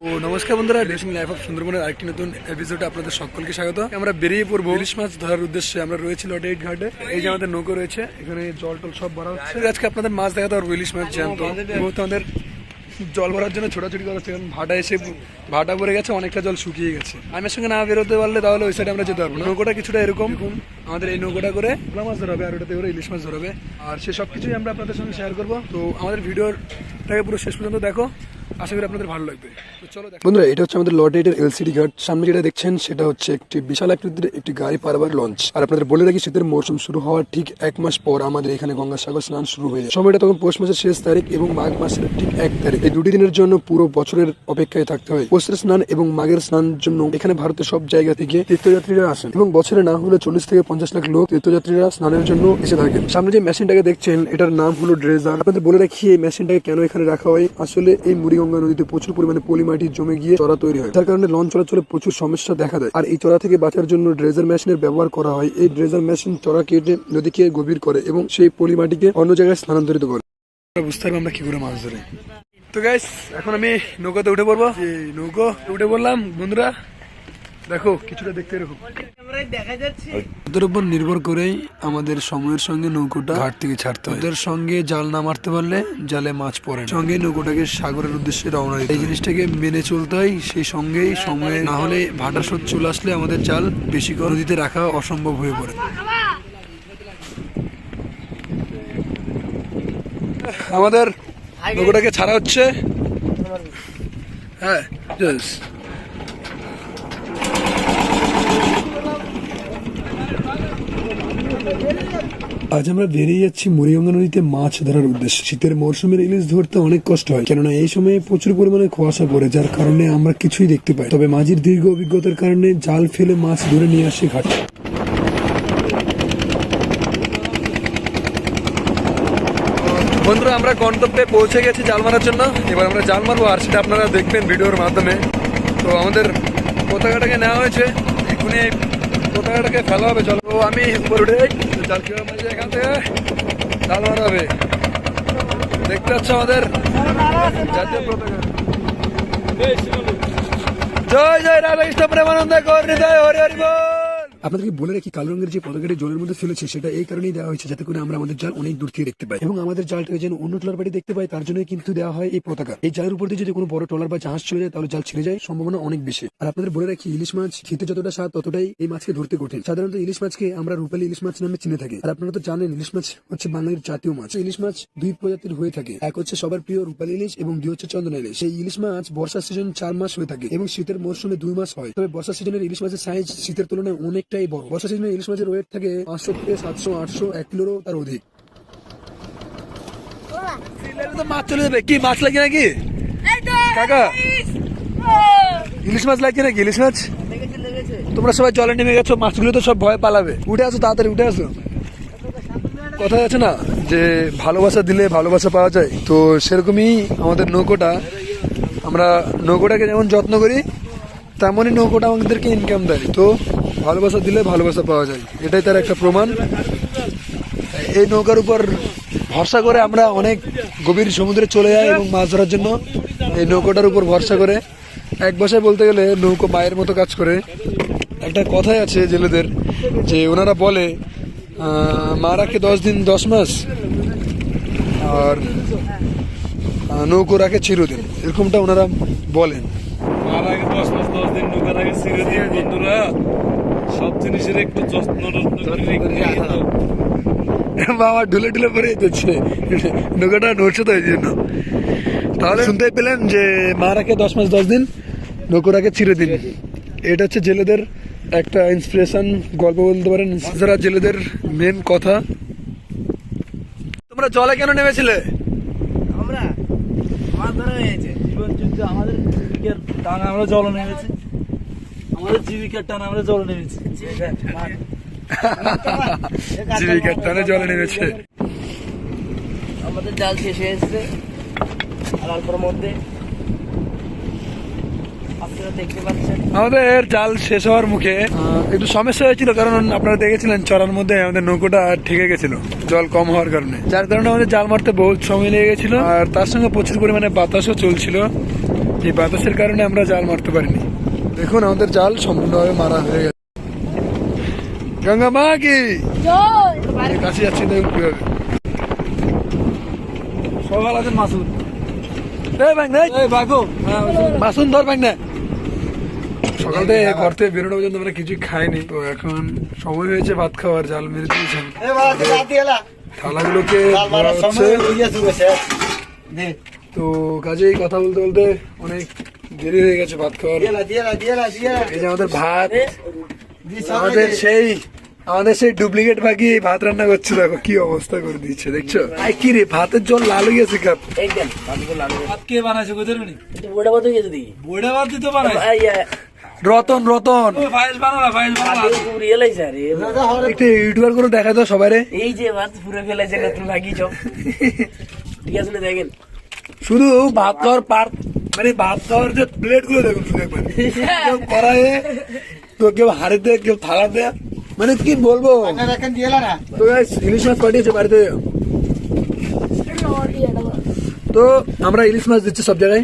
ও নমস্কার বন্ধুরা, ডেশিং life of সুন্দরবনের আরেকটি নতুন এপিসোডে আপনাদের সকলকে স্বাগত। আমরা বেরিয়ে পড়বো ইলিশ মাছ ধরার উদ্দেশ্যে। আমরা রয়েছি লটেট ঘাটে। এই যে আমাদের নৌকো রয়েছে, এখানে জল টল সব ভরা হচ্ছে। আজকে আপনাদের মাছ দেখাতে পারবো, ইলিশ মাছ জ্যান্ত। আমাদের জল ভরার জন্য ছোটাছুটি করা ভাটা এসে ভাটা ভরে গেছে, অনেকটা জল শুকিয়ে গেছে। আমার সঙ্গে না বেরোতে পারলে তাহলে ওই সাইডে আমরা যেতে পারবো না। নৌকোটা কিছুটা এরকম, আমাদের এই নৌকোটা করে ভোলা মাছ ধরাবে আর ওটাতে করে ইলিশ মাছ ধরাবে। আর সে সব কিছুই আমরা আপনাদের সঙ্গে শেয়ার করবো। তো আমাদের ভিডিওটাকে পুরো শেষ পর্যন্ত দেখো, আশা করি আপনাদের ভালো লাগবে। বন্ধুরা, এটা হচ্ছে আমাদের লট 8 এর এলসিডি ঘাট। সামনে যেটা দেখছেন সেটা হচ্ছে একটি বিশাল আকৃতির একটি গাড়ি পারাবার লঞ্চ। আর আপনাদের বলে রাখি, শীতের মৌসুম শুরু হওয়ার ঠিক 1 মাস পর আমাদের এখানে গঙ্গাসাগর স্নান শুরু হয়ে যায়। সময়টা তখন পৌষ মাসের শেষ তারিখ এবং মাঘ মাসের ঠিক 1 তারিখ। এই দুটি দিনের জন্য পুরো বছরের অপেক্ষায় থাকতে হয়। পৌষের স্নান এবং মাঘের স্নানের জন্য এখানে ভারতের সব জায়গা থেকে তীর্থযাত্রীরা আসেন এবং বছরে না হলে 40 থেকে 50 লাখ লোক তীর্থযাত্রীরা স্নানের জন্য এসে থাকেন। সামনে যে মেশিনটাকে দেখছেন, এটার নাম হলো ড্রেজার। আপনাদের বলে রাখি, এই মেশিনটাকে কেন এখানে রাখা হয়। আসলে এই মুড়িগঙ্গা নদীতে প্রচুর পরিমাণে পলি মাটি জমে গিয়ে চড়া তৈরি হয়, যার কারণে লঞ্চ চলাচলে প্রচুর সমস্যা দেখা দেয়। আর এই চড়া থেকে বাঁচার জন্য ড্রেজার মেশিনের ব্যবহার করা হয়। এই ড্রেজার মেশিন চড়া কেটে নদীকে গভীর করে এবং সেই পলি মাটিকে অন্য জায়গায় স্থানান্তরিত করে। বুঝতে পারবো আমরা কি করে মাছ ধরে। তো গাইস, এখন আমি নৌকাতে উঠে পড়বো। নৌকো উঠে পড়লাম। বন্ধুরা দেখো, কিছুটা দেখতে এরকম। ওদের উপর নির্ভর করেই আমাদের সময়ের সঙ্গে নৌকোটা ঘাট থেকে ছাড়তে হয়। ওদের সঙ্গে জাল না মারতে পারলে জালে মাছ পড়ে না। সঙ্গে নৌকোটাকে সাগরের উদ্দেশ্যে রওনা দিতে হয়। এই জিনিসটাকে মেনে চলতে হয়। সেই সঙ্গেই সময়ে না হলে ভাটা স্রোত চলে আসলে আমাদের জাল বেশি করে নদীতে রাখা অসম্ভব হয়ে পড়ে। আমাদের নৌকোটাকে ছাড়া হচ্ছে। হ্যাঁ, আজ আমরা বেরিয়ে যাচ্ছি মুড়িগঙ্গা নদীতে মাছ ধরার উদ্দেশ্যে। শীতের মরশুমের ইলিশ ধরতে অনেক কষ্ট হয়, কেননা এই সময়ে প্রচুর পরিমাণে কুয়াশা পড়ে, যার কারণে আমরা কিছুই দেখতে পাই। তবে মাঝির দীর্ঘ অভিজ্ঞতার কারণে জাল ফেলে মাছ ধরে নিয়ে আসে ঘাটে। বন্ধুরা, আমরা গন্তব্যে পৌঁছে গেছি জাল মারার জন্য। এবার আমরা জাল মারবো, আর সেটা আপনারা দেখবেন ভিডিওর মাধ্যমে। তো আমাদের পতাকাটাকে নেওয়া হয়েছে, এখনই পতাকাটাকে ফেলা হবে। চলো, আমি উপরে উঠে জাল কিভাবে মারছি, এখান থেকে জাল মারা হবে। দেখতে পাচ্ছ আমাদের জাতীয় পতাকা। জয় জয় রাধাকৃষ্ণ প্রেমানন্দ গৌর হৃদয় হরি হরি বল। আপনাদেরকে বলে রাখি, কালো রঙের যে পতাকাটি জলের মধ্যে ফেলেছে সেটা এই কারণেই দেওয়া হয়েছে, যাতে করে আমরা আমাদের জাল অনেক দূর থেকে দেখতে পাই এবং আমাদের জালটাকে যেন অন্য ট্রলার বাড়ি দেখতে পাই, তার জন্যই কিন্তু দেওয়া হয় এই পতাকা। এই জালের উপর দিয়ে যদি কোনো বড় ট্রলার বা জাহাজ চলে যায়, তাহলে জাল ছিঁড়ে যায় সম্ভাবনা অনেক বেশি। আর আপনাদের বলে রাখি, ইলিশ মাছ খেতে যতটা স্বাদ, ততটাই এই মাছকে ধরতে কঠিন। সাধারণত ইলিশ মাছকে আমরা রূপালী ইলিশ মাছ নামে চিনে থাকি। আর আপনারা তো জানেন, ইলিশ মাছ হচ্ছে বাঙালির জাতীয় মাছ। ইলিশ মাছ দুই প্রজাতির হয়ে থাকে। এক হচ্ছে সবার প্রিয় রূপালী ইলিশ এবং দুই হচ্ছে চন্দনা ইলিশ। এই ইলিশ মাছ বর্ষার সিজন 4 মাস হয়ে থাকে এবং শীতের মরশুমে 2 মাস হয়। তবে বর্ষার সিজনের ইলিশ মাছের সাইজ শীতের তুলনায় অনেকটাই বড়। বর্ষা সিজনে ইলিশ মাছের ওয়েট থাকে 500 থেকে 700, 800, 1 কিলোরও তার অধিক। মাছ চলে যাবে কি? মাছ লাগে নাকি কাকা? ইলিশ মাছ লাগছে নাকি? ইলিশ মাছ তোমরা সবাই জলে নেমে গেছো, মাছগুলো তো সব ভয় পালাবে। উঠে আসো, তাড়াতাড়ি উঠে আসো। কথা আছে না যে ভালোবাসা দিলে ভালোবাসা পাওয়া যায়, তো সেরকমই আমাদের নৌকোটা। আমরা নৌকোটাকে যেমন যত্ন করি, তেমনই নৌকোটা আমাদেরকে ইনকাম দেয়। তো ভালোবাসা দিলে ভালোবাসা পাওয়া যায়, এটাই তার একটা প্রমাণ। এই নৌকার উপর ভরসা করে আমরা অনেক গভীর সমুদ্রে চলে যাই এবং মাছ ধরার জন্য। এই নৌকোটার উপর ভরসা করে, এক ভাষায় বলতে গেলে নৌকো মায়ের মতো কাজ করে। একটা কথাই আছে জেলেদের, যে ওনারা বলে মা রাখে 10 দিন 10 মাস, আর নৌকো রাখে চিরদিন, এরকমটা ওনারা বলেন। বন্ধুরা, সব জিনিসের একটু যত্ন বাবা ঢুলে ঢুলে পরে যাচ্ছে, নৌকাটা নড়ছে তো এই জন্য। তাহলে শুনতে পেলেন যে মা রাখে 10 মাস 10 দিন, নৌকো রাখে চিরদিন। এটা হচ্ছে জেলেদের একটা ইন্সপিরেশন গল্প বলতে পারেন, যারা জেলেদের মেন কথা। তোমরা জলে কেন নেমেছিলে? আমরা মাছ ধরা হয়েছে, জীবন যুদ্ধে আমাদের জীবিকার টানে আমরা জলে নেমেছি। আমাদের জীবিকার টানে আমরা জলে নেমেছি। জীবিকার টানে জলে নেমেছে। আমাদের জাল শেষ হয়ে এসেছে আর অল্পের মধ্যে আপনারা দেখতে পাচ্ছেন আমাদের জাল শেষ হওয়ার মুখে একটু সমস্যা হয়েছিল, কারণ আপনারা দেখেছিলেন চড়ার মধ্যে আমাদের নৌকোটা ঠেকে গেছিল জল কম হওয়ার কারণে, যার কারণে আমাদের জাল মারতে বহুত সময় লেগে গেছিল। আর তার সঙ্গে প্রচুর পরিমাণে বাতাসও চলছিল। এই বাতাসের কারণে আমরা জাল মারতে পারিনি। দেখুন আমাদের জাল সম্পূর্ণভাবে মারা হয়ে গেছে। গঙ্গা মা কি কাছে যাচ্ছি, দেখুন কিভাবে সকাল আছে মাসুদ মাসুন ধর ভাই না। সকাল থেকে ঘর থেকে বেরোনো পর্যন্ত আমরা কিছু খাইনি, তো এখন সময় হয়েছে ভাত খাওয়ার। জাল মেরে দিয়েছেন, থালাগুলোকে ধরা হচ্ছে। তো কাজেই কথা বলতে বলতে অনেক দেরি হয়ে গেছে ভাত খাওয়ার। এই যে আমাদের ভাত, আমাদের সেই ডুপ্লিকেট বাকি ভাত রান্না করছে। দেখো কি অবস্থা করে দিচ্ছে, দেখছো? আই কি রে, ভাতের জল লাল হয়ে গেছে কাপ। ভাত কে বানাইছে কোথায় নি? বড় বাদ গেছে দি বইটা বাদ দিতে বানাই রতন রতন ফাইল বানালা ফাইল বানালা রিয়েলাইজ আরে একটু ইউটিউবার করে দেখা দাও সবাই রে। এই যে ভাত পুরো ফেলাইছে না তুমি ভাগি সব ঠিক আছে না দেখেন শুধু ভাত খাওয়ার মানে ভাত খাওয়ার যে প্লেট গুলো দেখুন শুধু একবার, কেউ কড়াইয়ে, তো কেউ হাড়িতে, কেউ থালাতে, মানে কি বলবো। তো guys, ইলিশ মাছ পাঠিয়েছে বাড়িতে। তো আমরা ইলিশ মাছ দিচ্ছি সব জায়গায়।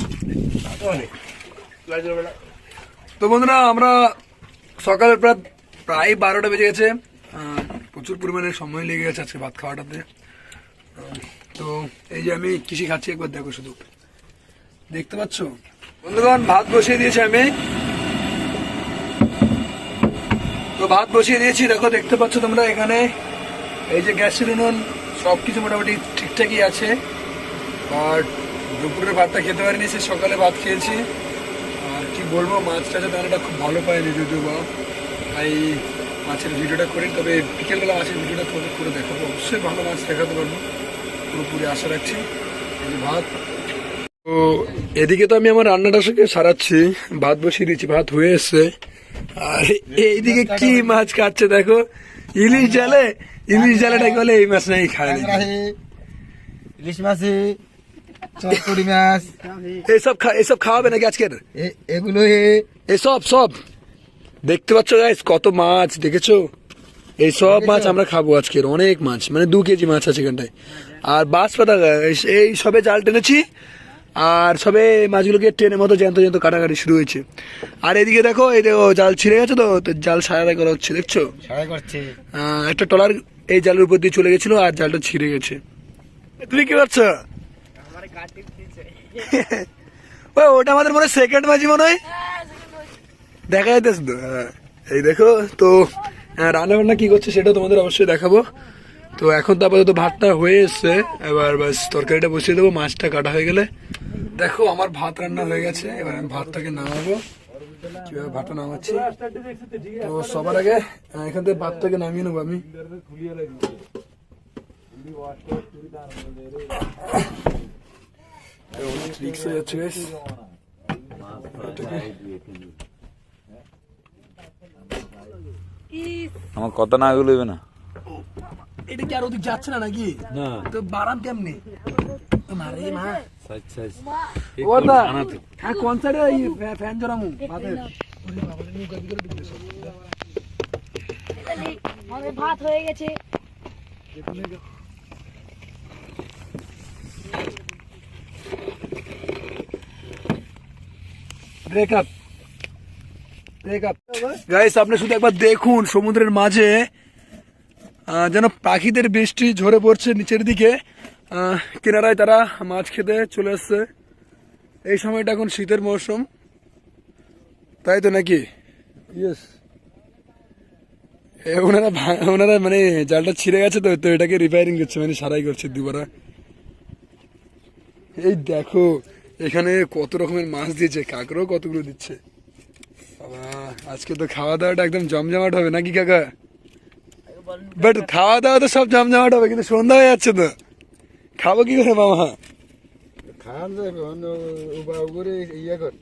তো বন্ধুরা, আমরা সকালের প্রায় 12টা বেজে গেছে। প্রচুর পরিমাণে সময় লেগে গেছে আজকে ভাত খাওয়াটাতে। তো এই যে আমি কৃষি খাচ্ছি, একবার দেখো শুধু, দেখতে পাচ্ছ বন্ধুগণ। ভাত বসিয়ে দিয়েছি আমি, তো ভাত বসিয়ে দিয়েছি, দেখো দেখতে পাচ্ছ তোমরা এখানে। এই যে গ্যাস সিলিন্ডার সবকিছু মোটামুটি ঠিকঠাকই আছে। আর দুপুরের ভাতটা খেতে পারিনি, সে সকালে ভাত খেয়েছি। আর কি বলবো, মাছটা যাতে আমরা খুব ভালো পাইনি যদিও বা, তাই মাছের ভিডিওটা করি। তবে বিকেলবেলা মাছের ভিডিওটা করে দেখাবো, অবশ্যই ভালো মাছ দেখাতে পারবো, পুরোপুরি আশা রাখছি। এই যে ভাত, তো এদিকে তো আমি আমার রান্নাটা সারাচ্ছি, ভাত বসিয়ে দিচ্ছি, ভাত হয়ে এসছে। আর এইদিকে কি মাছ কাটছে দেখো, ইলিশ জালে। ইলিশ জালেটাকে বলে এই মাছ নাই খায়, ইলিশ মাছ, চটকড়ি মাছ, এইসব খাওয়াবে নাকি আজকের? এগুলো এইসব সব দেখতে পাচ্ছ গাইস, কত মাছ দেখেছো? এই সব মাছ আমরা খাবো আজকের, অনেক মাছ, মানে 2 কেজি মাছ আছে এখানটায়। আর বাঁশ পাতা, এই সবে জাল টেনেছি, আর সবে মাছগুলোকে ট্রেনের মতো জ্যান্ত জ্যান্ত কাটাকাটি শুরু হয়েছে। আর এদিকে দেখো, এই দেখো জাল ছিঁড়ে গেছে, তো জাল সারাই করা হচ্ছে, দেখছো? করছে। একটা ট্রলার এই জালের উপর দিয়ে চলে গেছিল, আর জালটা ছিঁড়ে গেছে। তুমি কি করছো? ওটা আমাদের মনে হয় সেকেন্ড মাঝি মনে হয়, দেখা যাইতেছে তো। হ্যাঁ, এই দেখো। তো রান্না বান্না কি করছে সেটা তোমাদের অবশ্যই দেখাবো। তো এখন তো আপাতত ভাতটা হয়ে এসছে, এবার বাস তরকারিটা বসিয়ে দেবো, মাছটা কাটা হয়ে গেলে। দেখো আমার ভাত রান্না হয়ে গেছে, এবার আমি ভাতটাকে নামাবো। কিভাবে ভাতটা নামাচ্ছি, তো সবার আগে এখান থেকে ভাতটাকে নামিয়ে নেবো আমি। রিক্স হয়ে যাচ্ছে guys। আমার কথা না এগুলো না, এটা কি আর ওদিক যাচ্ছে না নাকি? না তো বারাম কেমনি মারে মা। হ্যাঁ, কোন সাইডে ফ্যান জড়ামু ভাতের? আমাদের ভাত হয়ে গেছে। ব্রেকআপ গাইস, আপনি শুধু একবার দেখুন সমুদ্রের মাঝে যেন পাখিদের বৃষ্টি ঝরে পড়ছে নিচের দিকে। কিনারায় তারা মাছ খেতে চলে আসছে। এই সময়টা এখন শীতের মৌসুম, তাই তো নাকি? ইয়েস। ওনারা মানে জালটা ছিঁড়ে গেছে, তো এটাকে রিপেয়ারিং করছে, মানে সারাই করছে দুবারা। এই দেখো এখানে কত রকমের মাছ দিয়েছে, কাঁকড়াও কতগুলো দিচ্ছে। আজকে তো খাওয়া দাওয়াটা একদম জমজমাট হবে নাকি কাকা? বাট খাওয়া দাওয়া তো সব জমজমাট হবে, কিন্তু সন্ধ্যা হয়ে যাচ্ছে তো, খাবো কি করে মামা? খাওয়া যাবে, ইয়ে কর।